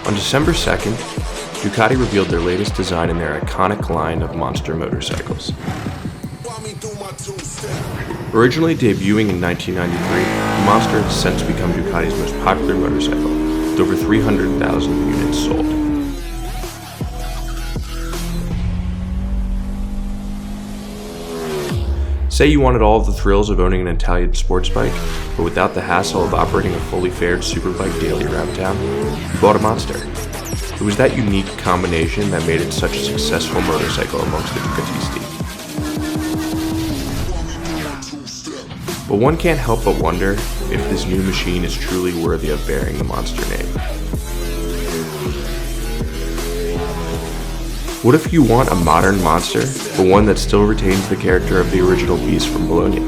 On December 2nd, Ducati revealed their latest design in their iconic line of Monster motorcycles. Originally debuting in 1993, the Monster has since become Ducati's most popular motorcycle, with over 300,000 units sold. Say you wanted all of the thrills of owning an Italian sports bike, but without the hassle of operating a fully fared superbike daily around town, you bought a Monster. It was that unique combination that made it such a successful motorcycle amongst the Ducatisti. But one can't help but wonder if this new machine is truly worthy of bearing the Monster name. What if you want a modern Monster, but one that still retains the character of the original beast from Bologna?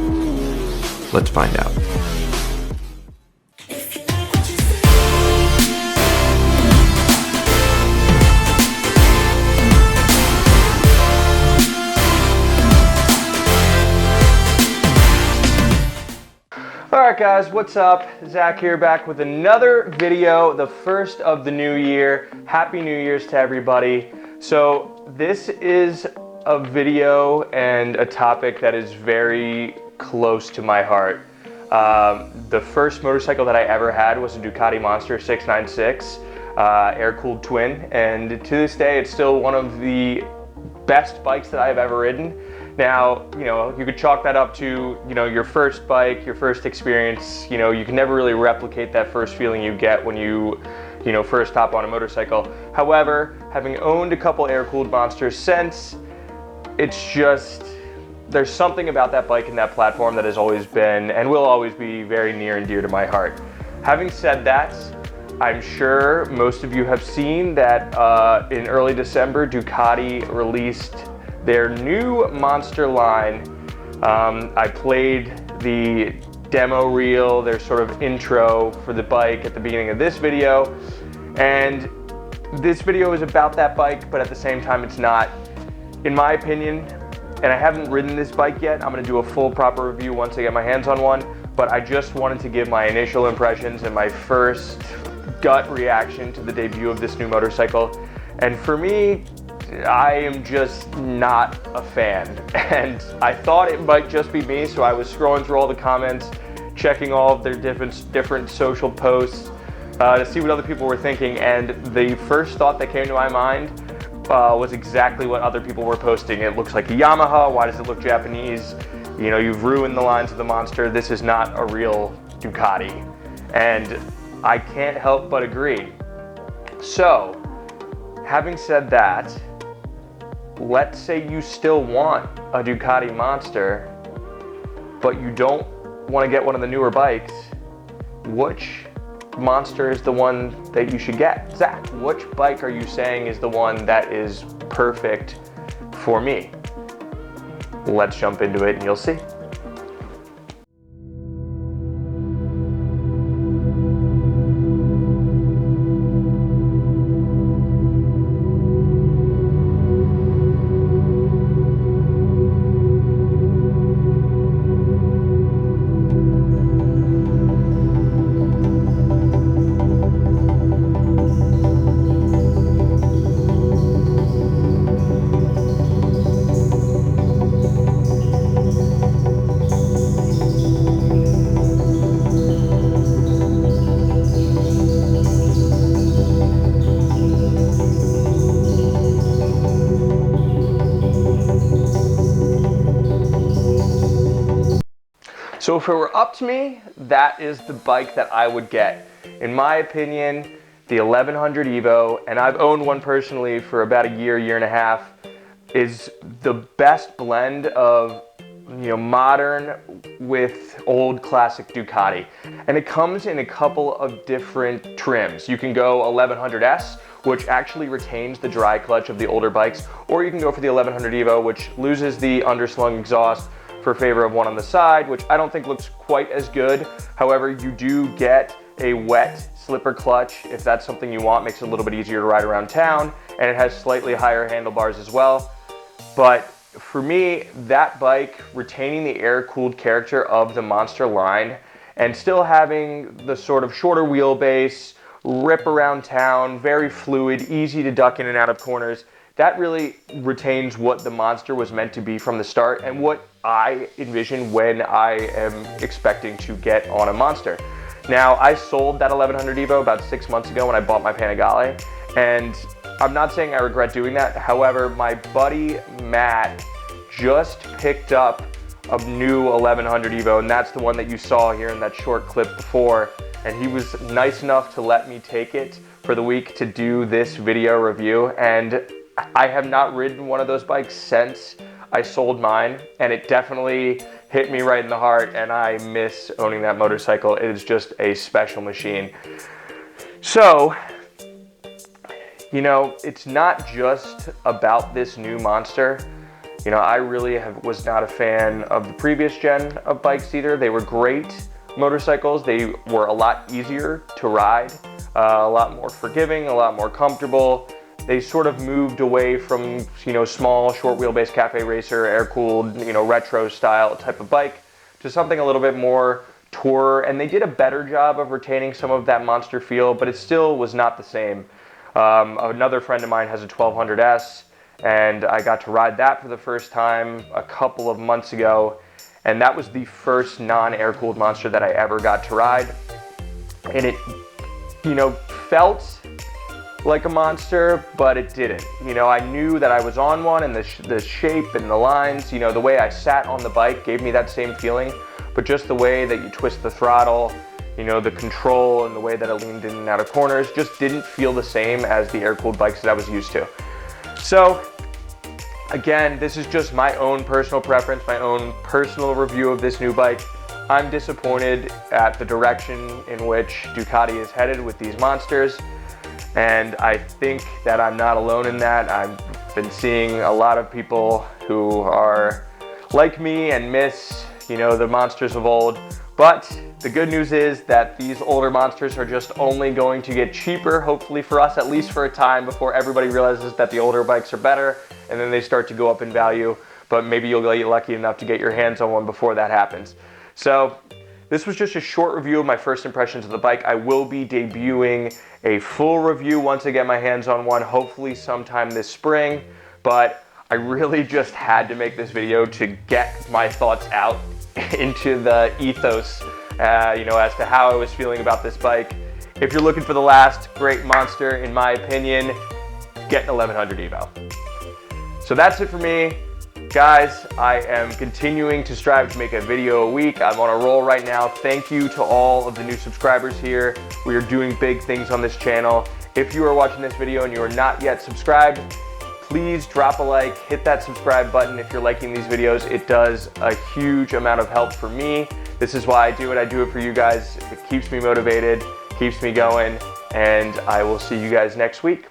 Let's find out. Alright guys, what's up? Zach here, back with another video, the first of the new year. Happy New Year's to everybody. So this is a video and a topic that is very close to my heart. The first motorcycle that I ever had was a Ducati Monster 696 air-cooled twin, and to this day it's still one of the best bikes that I've ever ridden. Now, you could chalk that up to, your first bike, your first experience. You can never really replicate that first feeling you get when you first hop on a motorcycle. However, having owned a couple air-cooled Monsters since, it's just, there's something about that bike and that platform that has always been and will always be very near and dear to my heart. Having said that, I'm sure most of you have seen that in early December, Ducati released their new Monster line. I played the demo reel, their sort of intro for the bike at the beginning of this video. And this video is about that bike, but at the same time it's not. In my opinion, and I haven't ridden this bike yet, I'm gonna do a full proper review once I get my hands on one, but I just wanted to give my initial impressions and my first gut reaction to the debut of this new motorcycle. And for me, I am just not a fan, and I thought it might just be me, so I was scrolling through all the comments, checking all of their different social posts to see what other people were thinking, and the first thought that came to my mind was exactly what other people were posting. It looks like a Yamaha. Why does it look Japanese? You've ruined the lines of the Monster. This is not a real Ducati, and I can't help but agree. So, having said that, let's say you still want a Ducati Monster, but you don't want to get one of the newer bikes. Which Monster is the one that you should get? Zach, which bike are you saying is the one that is perfect for me? Let's jump into it and you'll see. So if it were up to me, that is the bike that I would get. In my opinion, the 1100 Evo, and I've owned one personally for about a year and a half, is the best blend of modern with old classic Ducati. And it comes in a couple of different trims. You can go 1100S, which actually retains the dry clutch of the older bikes, or you can go for the 1100 Evo, which loses the underslung exhaust for favor of one on the side, which I don't think looks quite as good. However, you do get a wet slipper clutch if that's something you want. Makes it a little bit easier to ride around town, and it has slightly higher handlebars as well. But for me, that bike, retaining the air-cooled character of the Monster line and still having the sort of shorter wheelbase, rip around town, very fluid, easy to duck in and out of corners. That really retains what the Monster was meant to be from the start and what I envision when I am expecting to get on a Monster. Now, I sold that 1100 Evo about 6 months ago when I bought my Panigale, and I'm not saying I regret doing that. However, my buddy Matt just picked up a new 1100 Evo, and that's the one that you saw here in that short clip before, and he was nice enough to let me take it for the week to do this video review, and I have not ridden one of those bikes since I sold mine, and it definitely hit me right in the heart, and I miss owning that motorcycle. It is just a special machine. So, you know, it's not just about this new Monster. You know, I really was not a fan of the previous gen of bikes either. They were great motorcycles. They were a lot easier to ride, a lot more forgiving, a lot more comfortable. They sort of moved away from, you know, small, short wheelbase cafe racer, air-cooled, you know, retro style type of bike to something a little bit more tourer. And they did a better job of retaining some of that Monster feel, but it still was not the same. Another friend of mine has a 1200S, and I got to ride that for the first time a couple of months ago. And that was the first non-air-cooled Monster that I ever got to ride. And it, you know, felt like a Monster, but it didn't. You know, I knew that I was on one, and the shape and the lines, you know, the way I sat on the bike gave me that same feeling, but just the way that you twist the throttle, you know, the control and the way that it leaned in and out of corners just didn't feel the same as the air-cooled bikes that I was used to. So, again, this is just my own personal preference, my own personal review of this new bike. I'm disappointed at the direction in which Ducati is headed with these Monsters. And I think that I'm not alone in that. I've been seeing a lot of people who are like me and miss, you know, the Monsters of old. But the good news is that these older Monsters are just only going to get cheaper, hopefully for us, at least for a time, before everybody realizes that the older bikes are better, and then they start to go up in value. But maybe you'll get lucky enough to get your hands on one before that happens. So this was just a short review of my first impressions of the bike. I will be debuting a full review once I get my hands on one, hopefully sometime this spring. But I really just had to make this video to get my thoughts out into the ethos, you know, as to how I was feeling about this bike. If you're looking for the last great Monster, in my opinion, get an 1100 Evo. So that's it for me. Guys, I am continuing to strive to make a video a week. I'm on a roll right now. Thank you to all of the new subscribers here. We are doing big things on this channel. If you are watching this video and you are not yet subscribed, please drop a like, hit that subscribe button if you're liking these videos. It does a huge amount of help for me. This is why I do it. I do it for you guys. It keeps me motivated, keeps me going, and I will see you guys next week.